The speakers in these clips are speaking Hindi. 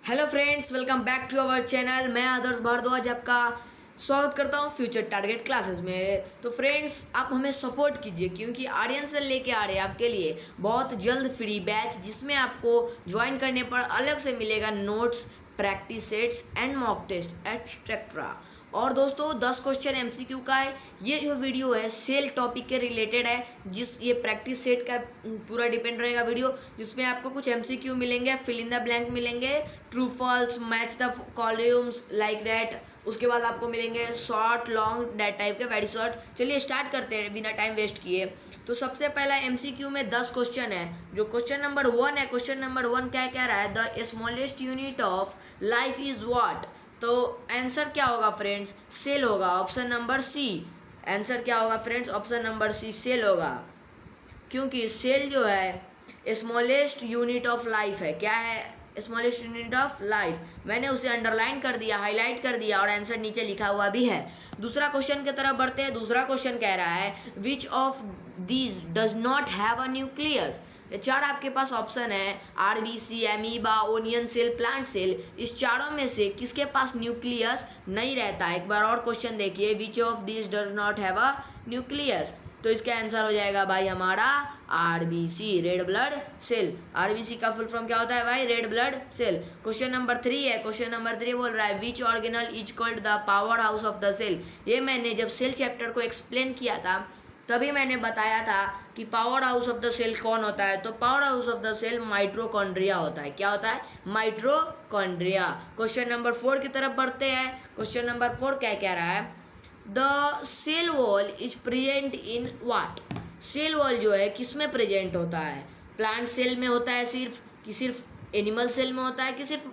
Hello friends, welcome back to our channel. मैं आदर्श भारद्वाज आपका स्वागत करता हूं फ्यूचर टारगेट क्लासेस में। तो फ्रेंड्स, आप हमें सपोर्ट कीजिए क्योंकि आर्यन सर लेके आ रहे हैं आपके लिए बहुत जल्द फ्री बैच, जिसमें आपको ज्वाइन करने पर अलग से मिलेगा notes, practice sets and mock test etcetera. और दोस्तों 10 क्वेश्चन एमसीक्यू का है। ये जो वीडियो है सेल टॉपिक के रिलेटेड है, ये प्रैक्टिस सेट का पूरा डिपेंड रहेगा वीडियो, जिसमें आपको कुछ एमसीक्यू मिलेंगे, फिल इन द ब्लैंक मिलेंगे, true false, match the columns like that. उसके बाद आपको मिलेंगे शॉर्ट लॉन्ग दैट टाइप के, वेरी शॉर्ट। चलिए स्टार्ट करते हैं बिना टाइम वेस्ट किए। तो सबसे पहला एमसीक्यू में 10 क्वेश्चन है। जो क्वेश्चन नंबर 1 है, क्वेश्चन नंबर 1 क्या कह रहा है, the smallest unit of life is what. तो आंसर क्या होगा फ्रेंड्स, सेल होगा, ऑप्शन नंबर सी। आंसर क्या होगा friends, option number C, cell होगा। क्योंकि सेल जो है स्मॉलेस्ट यूनिट ऑफ लाइफ है। क्या है? Smallest unit of life. मैंने उसे अंडरलाइन कर दिया, हाईलाइट कर दिया, और आंसर नीचे लिखा हुआ भी है। दूसरा क्वेश्चन की तरफ बढ़ते हैं। दूसरा क्वेश्चन कह रहा है which of these does not have a nucleus. चार आपके पास ऑप्शन है, RBC, amoeba, onion cell, plant cell. इस चारों में से किसके पास न्यूक्लियस नहीं रहता है? एक बार और क्वेश्चन देखिए, which of this does not have a nucleus. तो इसका आंसर हो जाएगा भाई हमारा RBC, red blood cell. RBC का फुल फॉर्म क्या होता है भाई? Red blood cell. Question number 3 है। क्वेश्चन नंबर 3 बोल रहा है which organelle is called the power house of the cell. ये मैंने जब सेल चैप्टर को एक्सप्लेन किया था तभी मैंने बताया था कि power house of the cell कौन होता है। तो power house of the cell mitochondria होता है। क्या होता है? माइटोकॉन्ड्रिया। क्वेश्चन नंबर 4 की तरफ बढ़ते हैं। क्वेश्चन नंबर 4 क्या कह रहा है, the cell wall is present in what. Cell wall जो है किस में प्रेजेंट होता है? प्लांट सेल में होता है सिर्फ, कि सिर्फ एनिमल सेल में होता है, कि सिर्फ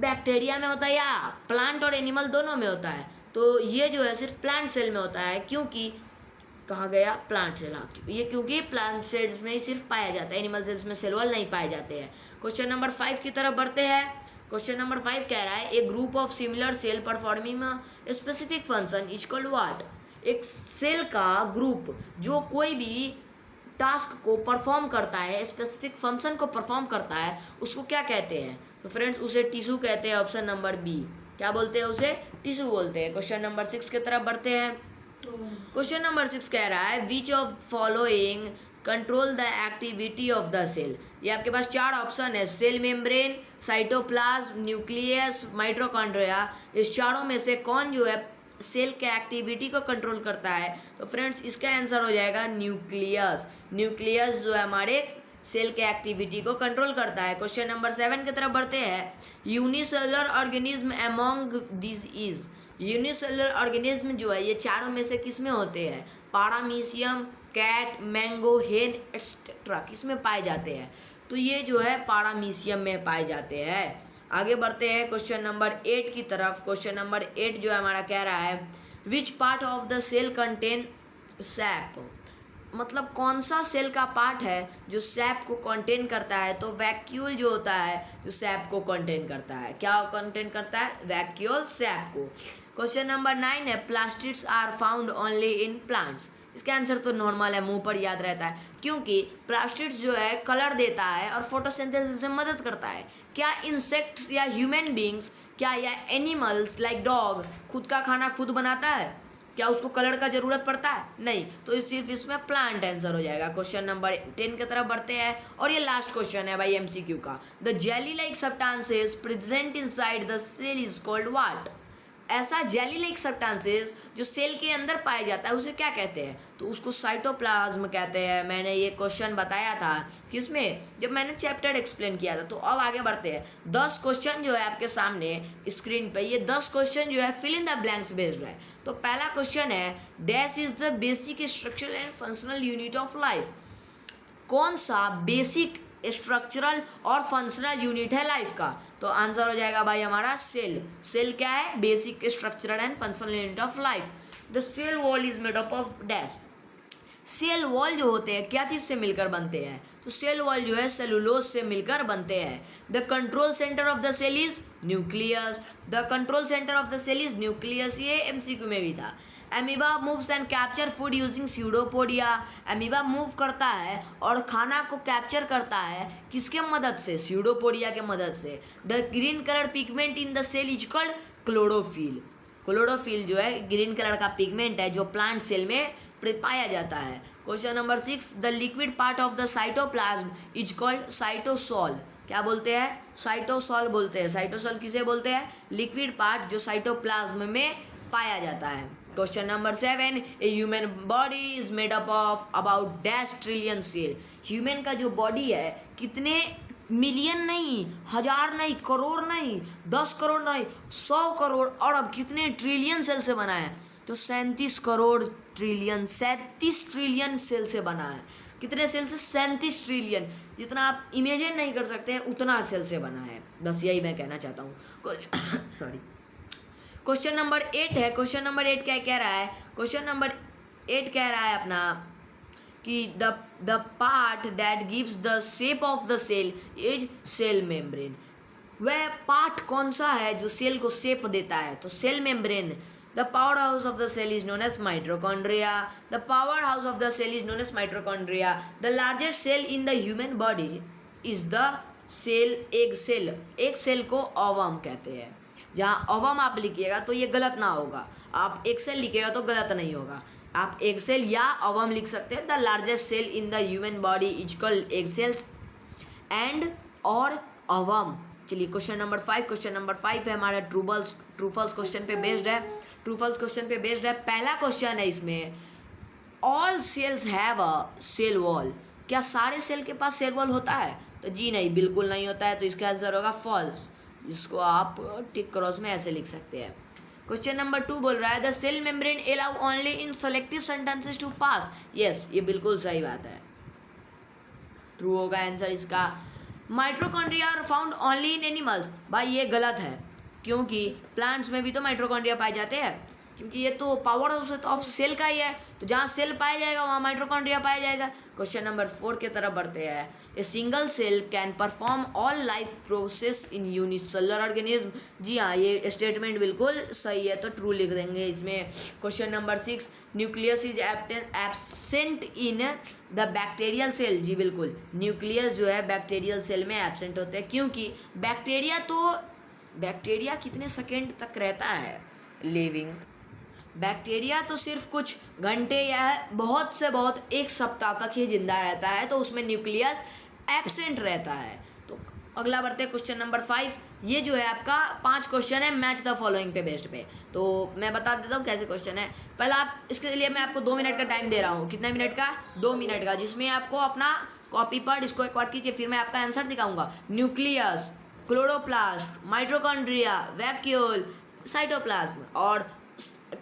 बैक्टीरिया में होता है, या प्लांट और एनिमल दोनों में होता है? तो ये जो है सिर्फ प्लांट सेल में होता है। क्योंकि कहाँ गया? Plant cell. हाँ, ये क्योंकि प्लांट सेल्स में ही सिर्फ पाया जाता है, एनिमल सेल्स में सेल वॉल नहीं पाए जाते हैं। क्वेश्चन नंबर 5 की तरफ बढ़ते हैं। क्वेश्चन नंबर 5 कह रहा है a group of similar cell performing specific function is called what. एक सेल का ग्रुप जो कोई भी टास्क को परफॉर्म करता है, स्पेसिफिक फंक्शन को परफॉर्म करता है, उसको क्या कहते हैं? तो फ्रेंड्स उसे टिश्यू कहते हैं, ऑप्शन नंबर बी। क्या बोलते हैं? उसे टिश्यू बोलते हैं। क्वेश्चन नंबर 6 की तरफ बढ़ते हैं। क्वेश्चन नंबर 6 कह रहा है which of following control the activity of the cell. ये आपके पास चार ऑप्शन है, cell membrane, cytoplasm, nucleus, mitochondria. इस चारों में से कौन जो है सेल के एक्टिविटी को कंट्रोल करता है? तो फ्रेंड्स इसका आंसर हो जाएगा न्यूक्लियस। न्यूक्लियस जो है हमारे सेल के एक्टिविटी को कंट्रोल करता है। क्वेश्चन नंबर 7 की तरफ बढ़ते हैं। Unicellular organism among this is. Unicellular organism जो है ये चारों में से किस में होते हैं? पारामीशियम, कैट, मैंगो, हेन एक्सेट्रा किस में पाए जाते हैं? तो ये जो है पारामीशियम में पाए जाते हैं। आगे बढ़ते हैं क्वेश्चन नंबर 8 की तरफ। क्वेश्चन नंबर 8 जो है हमारा कह रहा है which part of the cell contain sap. मतलब कौन सा सेल का पार्ट है जो सैप को कंटेन करता है? तो वैक्यूल जो होता है जो सैप को कंटेन करता है। क्या कंटेन करता है? वैक्यूल सैप को। क्वेश्चन नंबर 9 है plastids are found only in plants. इसका आंसर तो नॉर्मल है, मुंह पर याद रहता है, क्योंकि प्लास्टिड्स जो है कलर देता है और फोटोसिंथेसिस में मदद करता है। क्या इंसेक्ट्स या ह्यूमन बींग्स, क्या या एनिमल्स लाइक डॉग खुद का खाना खुद बनाता है? क्या उसको कलर का जरूरत पड़ता है? नहीं। तो सिर्फ इसमें प्लांट आंसर हो जाएगा। क्वेश्चन नंबर 10 की तरफ बढ़ते हैं और ये लास्ट क्वेश्चन है भाई एमसीक्यू का। The jelly like substances present inside the cell is called what. ऐसा जेली लाइक सब्सटेंसेस जो सेल के अंदर पाया जाता है उसे क्या कहते हैं? तो उसको साइटोप्लाज्म कहते हैं। मैंने ये क्वेश्चन बताया था किसमें, जब मैंने चैप्टर एक्सप्लेन किया था। तो अब आगे बढ़ते हैं। 10 क्वेश्चन जो है आपके सामने स्क्रीन पे, ये 10 क्वेश्चन जो है fill in the blanks based है। तो पहला क्वेश्चन है dash is the basic structural and functional unit of life. कौन सा बेसिक स्ट्रक्चरल और फंक्शनल यूनिट है लाइफ का? तो आंसर हो जाएगा भाई हमारा सेल। सेल क्या है? Basic structural and functional unit of life. The cell wall is made up of dash. Cell wall जो होते हैं क्या चीज़ से मिलकर बनते हैं, तो सेल वॉल जो है सेलुलोज से मिलकर बनते हैं। The control centre of the cell is nucleus. The control centre of the cell is nucleus, ये एमसीक्यू में भी था। Amoeba moves and capture food using pseudopodia. Amoeba move करता है और खाना को कैप्चर करता है किसके मदद से, स्यूडोपोडिया के मदद से। The green colour pigment in the cell is called chlorophyll. Chlorophyll जो है ग्रीन कलर का पिगमेंट है जो प्लांट सेल में पाया जाता है। Question number 6, the liquid part of the cytoplasm is called cytosol. क्या बोलते हैं, साइटोसॉल बोलते हैं। साइटोसॉल किसे बोलते हैं, लिक्विड पार्ट जो साइटोप्लाज्म में पाया जाता है। Question number 7, a human body is made up of about dash trillion cell. Human का जो बॉडी है कितने मिलियन नहीं, हजार नहीं, करोड़ नहीं, 10 करोड़ नहीं, 100 करोड़ और अब कितने ट्रिलियन सेल से बना है, तो 37 करोड़ ट्रिलियन, 37 ट्रिलियन सेल से बना है। कितने सेल से, 37 ट्रिलियन। जितना आप इमेजिन नहीं कर सकते हैं उतना सेल से बना है। बस यही मैं कहना चाहता हूँ। सॉरी। क्वेश्चन नंबर 8 है। क्वेश्चन नंबर 8 क्या कह रहा है, क्वेश्चन नंबर 8 कह रहा है अपना कि the part that gives the shape of the cell is cell membrane. वह पार्ट कौन सा है जो सेल को शेप देता है, तो cell membrane. The power house of the cell is known as mitochondria. The power house of the cell is known as mitochondria. The largest cell in the human body is the cell egg cell. एक सेल को ओवम कहते हैं। जहाँ ओवम आप लिखिएगा तो ये गलत ना होगा, आप एक सेल लिखिएगा तो गलत नहीं होगा। आप एग सेल या ओवम लिख सकते हैं। The largest cell in the human body is called egg cells and और ओवम। चलिए क्वेश्चन नंबर 5। क्वेश्चन नंबर 5 है हमारा ट्रू फॉल्स क्वेश्चन पे बेस्ड है। ट्रू फॉल्स क्वेश्चन पे बेस्ड है। पहला क्वेश्चन है इसमें, all cells have a cell wall. क्या सारे सेल के पास सेल वॉल होता है, तो जी नहीं, बिल्कुल नहीं होता है। तो इसका आंसर होगा फॉल्स, जिसको आप टिक क्रॉस में ऐसे लिख सकते हैं। क्वेश्चन नंबर 2 बोल रहा है, the cell membrane allow only in selective sentences to pass. Yes, ये बिल्कुल सही बात है, ट्रू होगा आंसर इसका। Mitochondria are found only in animals. भाई ये गलत है, क्योंकि प्लांट्स में भी तो माइटोकॉन्ड्रिया पाए जाते हैं, क्योंकि ये तो पावर हाउस ऑफ सेल का ही है। तो जहाँ सेल पाया जाएगा वहाँ माइटोकॉन्ड्रिया पाया जाएगा। क्वेश्चन नंबर 4 की तरफ बढ़ते हैं। A single cell can perform all life process in unicellular organism. जी हाँ, ये स्टेटमेंट बिल्कुल सही है, तो ट्रू लिख देंगे इसमें। Question number 6, nucleus is absent in the bacterial cell. जी बिल्कुल, न्यूक्लियस जो है बैक्टीरियल सेल में एब्सेंट होते हैं, क्योंकि बैक्टीरिया कितने सेकेंड तक रहता है लिविंग। बैक्टीरिया तो सिर्फ कुछ घंटे या बहुत से बहुत 1 सप्ताह तक ही जिंदा रहता है, तो उसमें न्यूक्लियस एब्सेंट रहता है। तो अगला बढ़ते हैं क्वेश्चन नंबर 5। ये जो है आपका 5 क्वेश्चन है मैच द फॉलोइंग पे बेस्ड पे। तो मैं बता देता हूँ कैसे क्वेश्चन है। पहला आप इसके लिए मैं आपको 2 मिनट का टाइम दे रहा हूँ। कितने मिनट का, 2 मिनट का, जिसमें आपको अपना कॉपी पर इसको एक बार कीजिए, फिर मैं आपका आंसर दिखाऊंगा। Nucleus, chloroplast, mitochondria, vacuole, cytoplasm, और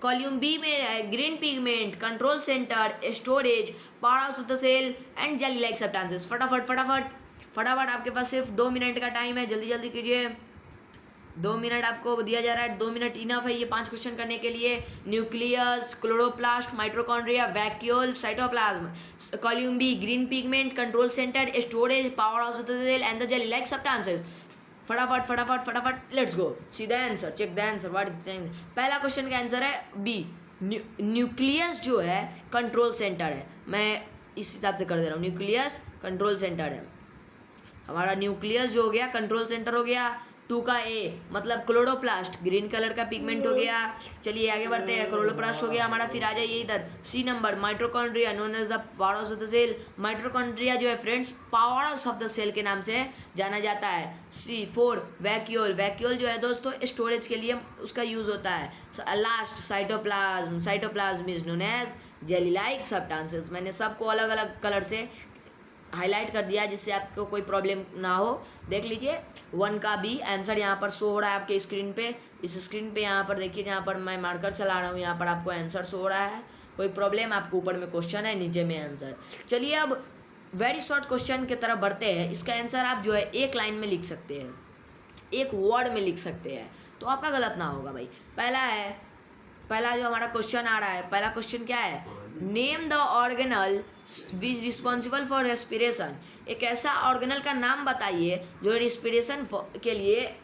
कॉलम बी में है green pigment, control centre, storage, power house of the cell and jelly like substances. फटाफट आपके पास सिर्फ 2 मिनट का टाइम है, जल्दी जल्दी कीजिए। 2 मिनट आपको दिया जा रहा है, 2 मिनट इनफ है ये 5 क्वेश्चन करने के लिए। Nucleus, chloroplast, mitochondria, vacuole, cytoplasm, column B, green pigment, control centre, storage, power house of the cell and the jelly like substances. फटाफट let's go, see the answer, check the answer, what is the answer. पहला क्वेश्चन का आंसर है बी, न्यूक्लियस जो है कंट्रोल सेंटर है। मैं इस हिसाब से कर दे रहा हूँ, न्यूक्लियस कंट्रोल सेंटर है हमारा। न्यूक्लियस जो हो गया कंट्रोल सेंटर हो गया। 2 का ए मतलब क्लोरोप्लास्ट, ग्रीन कलर का पिगमेंट हो गया। चलिए आगे बढ़ते हैं, क्लोरोप्लास्ट हो गया हमारा। फिर आ जाइए इधर, C number mitochondria known as the power house of the cell. Mitochondria जो है friends power house of the cell के नाम से जाना जाता है। C4 वैक्यूल, वैक्यूल जो है दोस्तों स्टोरेज के लिए उसका यूज होता है। Last cytoplasm, cytoplasm is known as jelly like substances. मैंने सबको अलग अलग कलर से हाईलाइट कर दिया जिससे आपको कोई प्रॉब्लम ना हो। देख लीजिए 1 का बी आंसर यहाँ पर शो हो रहा है आपके स्क्रीन पे। इस स्क्रीन पे यहाँ पर देखिए, यहाँ पर मैं मार्कर चला रहा हूँ, यहाँ पर आपको आंसर शो हो रहा है। कोई प्रॉब्लम, आपको ऊपर में क्वेश्चन है, नीचे में आंसर। चलिए अब वेरी शॉर्ट क्वेश्चन की तरफ बढ़ते हैं। इसका आंसर आप जो है 1 लाइन में लिख सकते हैं, 1 वर्ड में लिख सकते हैं, तो आपका गलत ना होगा भाई। पहला जो हमारा क्वेश्चन आ रहा है, पहला क्वेश्चन क्या है, name the organelle which responsible for respiration. एक ऐसा ऑर्गेनल का नाम बताइए जो रेस्पिरेशन के लिए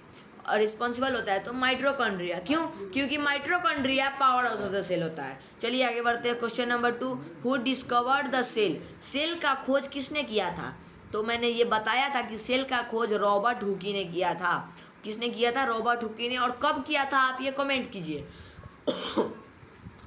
रिस्पॉन्सिबल होता है। तो माइटोकॉन्ड्रिया। क्यों? क्योंकि mitochondria power house of the cell होता है। चलिए आगे बढ़ते हैं। Question number 2, who discovered the cell. Cell का खोज किसने किया था? तो मैंने ये बताया था कि सेल का खोज रॉबर्ट हुकी ने किया था। किसने किया था? रॉबर्ट हुकी ने। और कब किया था आप ये कमेंट कीजिए।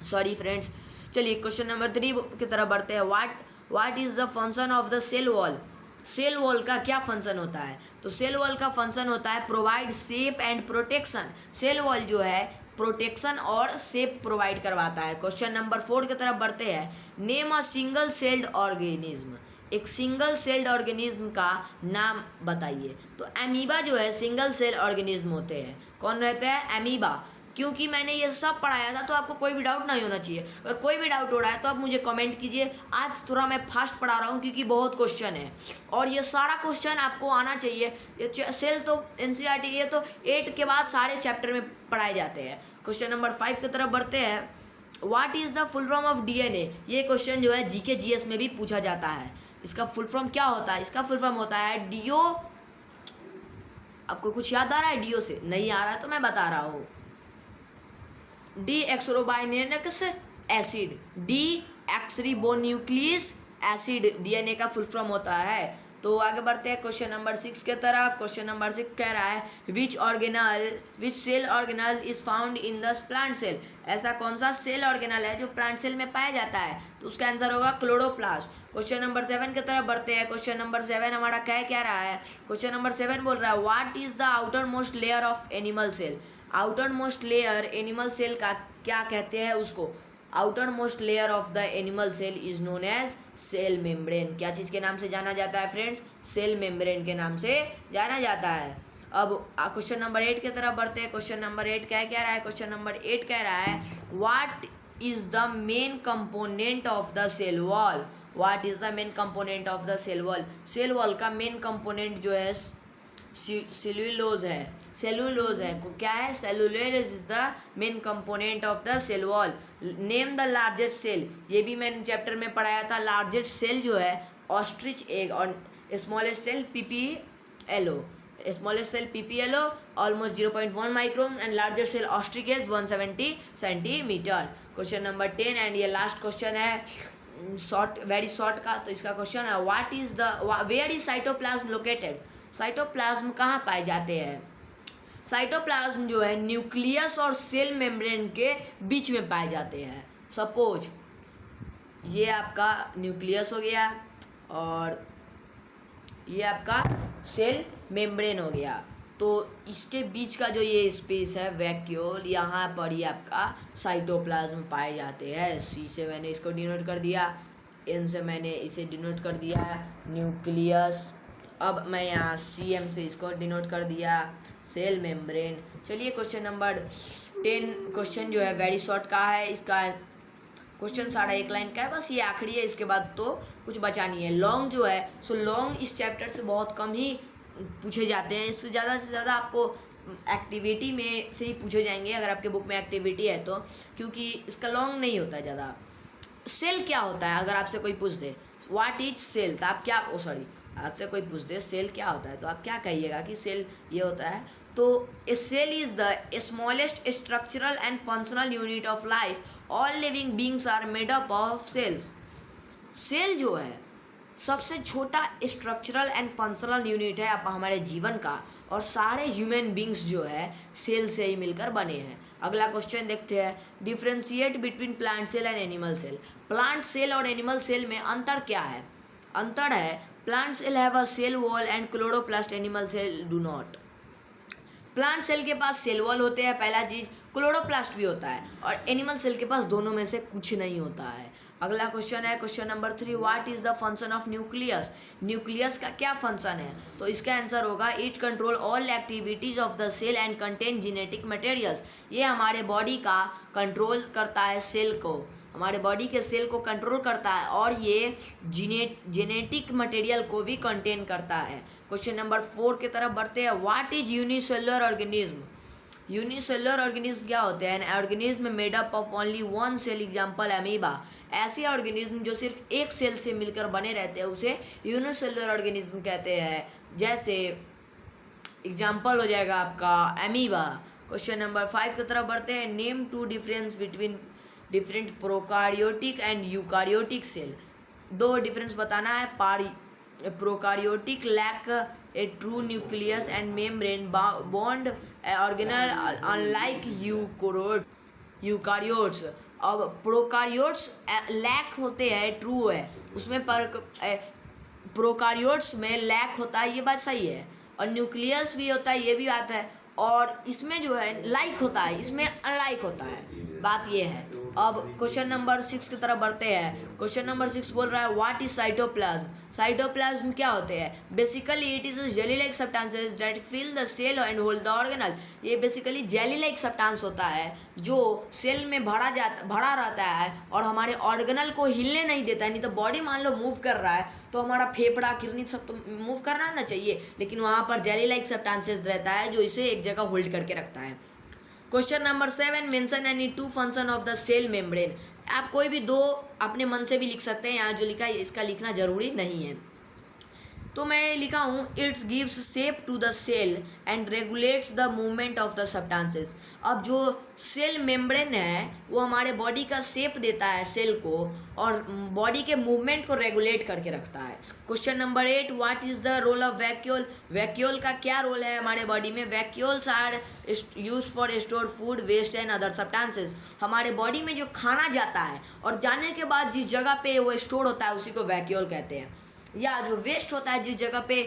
Sorry friends. चलिए क्वेश्चन नंबर 3 की तरफ बढ़ते हैं। What is the function of the cell wall. Cell wall का क्या फंक्शन होता है? तो सेल वॉल का फंक्शन होता है provide shape and protection. Cell wall जो है प्रोटेक्शन और शेप प्रोवाइड करवाता है। क्वेश्चन नंबर 4 की तरफ बढ़ते हैं। Name a single celled organism. एक सिंगल सेल्ड ऑर्गेनिज्म का नाम बताइए। तो एमीबा जो है सिंगल सेल ऑर्गेनिज्म होते हैं। कौन रहते हैं? एमीबा। क्योंकि मैंने ये सब पढ़ाया था तो आपको कोई भी डाउट नहीं होना चाहिए। अगर कोई भी डाउट हो रहा है तो आप मुझे कमेंट कीजिए। आज थोड़ा मैं फास्ट पढ़ा रहा हूँ क्योंकि बहुत क्वेश्चन है और ये सारा क्वेश्चन आपको आना चाहिए। ये सेल तो एनसीईआरटी ये तो 8 के बाद सारे चैप्टर में पढ़ाए जाते हैं। क्वेश्चन नंबर 5 की तरफ बढ़ते हैं। What is the full form of DNA. ये क्वेश्चन जो है जीके जीएस में भी पूछा जाता है। इसका फुल फॉर्म क्या होता है? इसका फुल फॉर्म होता है डीओ। आपको कुछ याद आ रहा है डीओ से? नहीं आ रहा है तो मैं बता रहा हूँ। Deoxyribonucleic. Deoxyribonucleic acid DNA का फुल फॉर्म होता है। तो आगे बढ़ते हैं क्वेश्चन नंबर 6 के तरफ। क्वेश्चन नंबर 6 कह रहा है which cell organelle is found in the plant cell. ऐसा कौन सा सेल ऑर्गेनल है जो प्लांट सेल में पाया जाता है? तो उसका आंसर होगा क्लोरोप्लास्ट। क्वेश्चन नंबर 7 की तरफ बढ़ते हैं। क्वेश्चन नंबर 7 हमारा क्या रहा है? क्वेश्चन नंबर 7 बोल रहा है what is the outermost layer of animal cell. Outermost layer animal cell का क्या कहते हैं उसको? Outermost layer of the animal cell is known as cell membrane. क्या चीज़ के नाम से जाना जाता है फ्रेंड्स? सेल मेम्ब्रेन के नाम से जाना जाता है। अब क्वेश्चन नंबर 8 की तरफ बढ़ते हैं। क्वेश्चन नंबर 8 क्या रहा है? क्वेश्चन नंबर 8 कह रहा है what is the main component of the cell wall. What is the main component of the cell wall. Cell wall का मेन कंपोनेंट जो है सेल्यूलोज है। सेल्यूलोज है। क्या है? Cellulose is the main component of the cell wall. Name the largest cell. ये भी मैंने चैप्टर में पढ़ाया था। लार्जेस्ट सेल जो है ऑस्ट्रिच एग और smallest cell PPLO. Smallest cell PPLO almost 0.1 micron and largest cell ostrich as 170 centimetre. Question number 10 and ये लास्ट क्वेश्चन है शॉर्ट, वेरी शॉर्ट का। तो इसका क्वेश्चन है what is the where is cytoplasm located. साइटोप्लाज्म कहाँ पाए जाते हैं? साइटोप्लाज्म जो है न्यूक्लियस और सेल मेम्ब्रेन के बीच में पाए जाते हैं। सपोज ये आपका न्यूक्लियस हो गया और ये आपका सेल मेम्ब्रेन हो गया। तो इसके बीच का जो ये स्पेस है वैक्यूल, यहाँ पर ही आपका साइटोप्लाज्म पाए जाते हैं। सी से मैंने इसको डिनोट कर दिया, एन से मैंने इसे डिनोट कर दिया न्यूक्लियस। अब मैं यहाँ CM से इसको डिनोट कर दिया सेल मेम्ब्रेन। चलिए क्वेश्चन नंबर 10 क्वेश्चन जो है वेरी शॉर्ट का है। इसका क्वेश्चन सारा एक लाइन का है, बस ये आखिरी है, इसके बाद तो कुछ बचा नहीं है। लॉन्ग जो है लॉन्ग इस चैप्टर से बहुत कम ही पूछे जाते हैं। इससे ज़्यादा से ज़्यादा आपको एक्टिविटी में से ही पूछे जाएंगे अगर आपके बुक में एक्टिविटी है तो, क्योंकि इसका लॉन्ग नहीं होता है ज़्यादा। सेल क्या होता है? अगर आपसे कोई पूछ दे व्हाट इज सेल, तो आप क्या आपसे कोई पूछ दे सेल क्या होता है तो आप क्या कहिएगा कि सेल ये होता है। तो a cell is the smallest structural and functional unit of life. All living beings are made up of cells. Cell जो है सबसे छोटा स्ट्रक्चरल एंड फंक्शनल यूनिट है हमारे जीवन का, और सारे ह्यूमन बींग्स जो है सेल से ही मिलकर बने हैं। अगला क्वेश्चन देखते हैं। Differentiate between plant cell and animal cell. Plant cell और एनिमल सेल में अंतर क्या है? अंतर है plant cell have a cell wall and chloroplast, animal cell do not. Plant cell के पास सेल वॉल होते हैं, पहला चीज, क्लोरोप्लास्ट भी होता है, और एनिमल सेल के पास दोनों में से कुछ नहीं होता है। अगला क्वेश्चन है question number 3, what is the function of nucleus. Nucleus का क्या फंक्शन है? तो इसका आंसर होगा it control all activities of the cell and contain genetic materials. ये हमारे बॉडी का कंट्रोल करता है, सेल को, हमारे बॉडी के सेल को कंट्रोल करता है, और ये जेनेटिक मटेरियल को भी कंटेन करता है। क्वेश्चन नंबर 4 की तरफ बढ़ते हैं। What is unicellular organism. Unicellular organism क्या होते हैं? An organism made up of only one cell, example amoeba. ऐसे ऑर्गेनिज्म जो सिर्फ एक सेल से मिलकर बने रहते हैं उसे यूनिसेलुलर ऑर्गेनिज्म कहते हैं। जैसे एग्जांपल हो जाएगा आपका अमीबा। क्वेश्चन नंबर 5 की तरफ बढ़ते हैं। Name two difference between different prokaryotic and eukaryotic cell. दो डिफरेंस बताना है। Prokaryotic lack a true nucleus and membrane bound organelle unlike eukaryotes. अब प्रोकारियोट्स लैक होते हैं, ट्रू है उसमें, पर प्रोकारियोट्स में लैक होता है, ये बात सही है। और न्यूक्लियस भी होता है, ये भी बात है। और इसमें जो है लाइक होता है, इसमें अनलाइक होता है, बात ये है। अब क्वेश्चन नंबर 6 की तरफ बढ़ते हैं। क्वेश्चन नंबर 6 बोल रहा है व्हाट इज साइटोप्लाज्म। साइटोप्लाज्म क्या होते हैं? Basically it is jelly like substances that fill the cell and hold the organelle. ये बेसिकली जेली लाइक सब्सटेंस होता है जो सेल में भरा रहता है और हमारे ऑर्गेनल को हिलने नहीं देता है। नहीं तो बॉडी मान लो मूव कर रहा है तो हमारा फेफड़ा किडनी सब तो मूव करना ना चाहिए, लेकिन वहाँ पर जेली लाइक सब्सटेंसेस रहता है जो इसे एक जगह होल्ड करके रखता है। Question number 7 mention any two function of the cell membrane. आप कोई भी दो अपने मन से भी लिख सकते हैं, यहाँ जो लिखा है इसका लिखना जरूरी नहीं है। तो मैं लिखा हूँ it's gives shape to the cell and regulates the movement of the substances. अब जो सेल मेम्ब्रेन है वो हमारे बॉडी का शेप देता है सेल को और बॉडी के मूवमेंट को रेगुलेट करके रखता है। Question number 8 what is the role of vacuole. Vacuole का क्या रोल है हमारे बॉडी में? Vacuoles are used for store food waste and other substances. हमारे बॉडी में जो खाना जाता है और जाने के बाद जिस जगह पे वो स्टोर होता है उसी को वैक्यूल कहते हैं, या जो वेस्ट होता है जिस जगह पे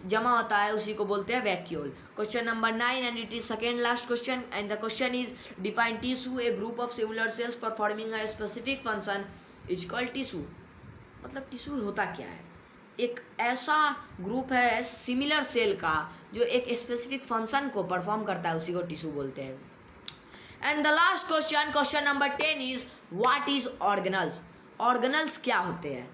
जमा होता है उसी को बोलते हैं vacuole. Question number 9 and it is second last question and the question is define tissue. A group of cellular cells performing a specific function is called tissue. मतलब टिश्यू होता क्या है? एक ऐसा ग्रुप है सिमिलर सेल का जो एक स्पेसिफिक फंक्शन को परफॉर्म करता है, उसी को टिश्यू बोलते हैं। And the last question, question number 10 is what is organelles. Organelles क्या होते हैं?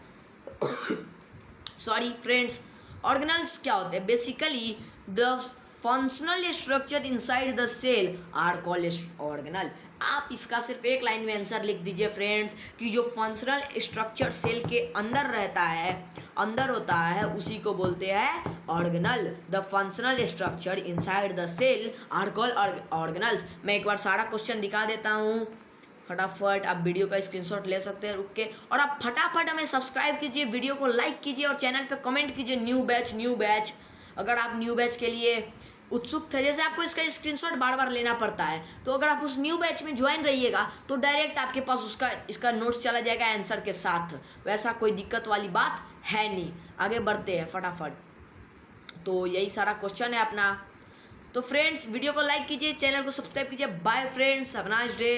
सॉरी फ्रेंड्स, ऑर्गेनल्स क्या होते हैं? Basically the functional structure inside the cell are called organelle. आप इसका सिर्फ एक लाइन में आंसर लिख दीजिए फ्रेंड्स कि जो फंक्शनल स्ट्रक्चर सेल के अंदर रहता है, अंदर होता है, उसी को बोलते हैं organelle. The functional structure inside the cell are called organelles. मैं एक बार सारा क्वेश्चन दिखा देता हूँ फटाफट। आप वीडियो का स्क्रीनशॉट ले सकते हैं रुक के, और आप फटाफट हमें सब्सक्राइब कीजिए, वीडियो को लाइक कीजिए और चैनल पे कमेंट कीजिए न्यू बैच। अगर आप न्यू बैच के लिए उत्सुक थे, जैसे आपको इसका स्क्रीनशॉट बार बार लेना पड़ता है, तो अगर आप उस न्यू बैच में ज्वाइन रहिएगा तो डायरेक्ट आपके पास इसका नोट्स चला जाएगा आंसर के साथ। वैसा कोई दिक्कत वाली बात है नहीं। आगे बढ़ते हैं फटाफट। तो यही सारा क्वेश्चन है अपना। तो फ्रेंड्स वीडियो को लाइक कीजिए, चैनल को सब्सक्राइब कीजिए। Bye friends, have a nice day.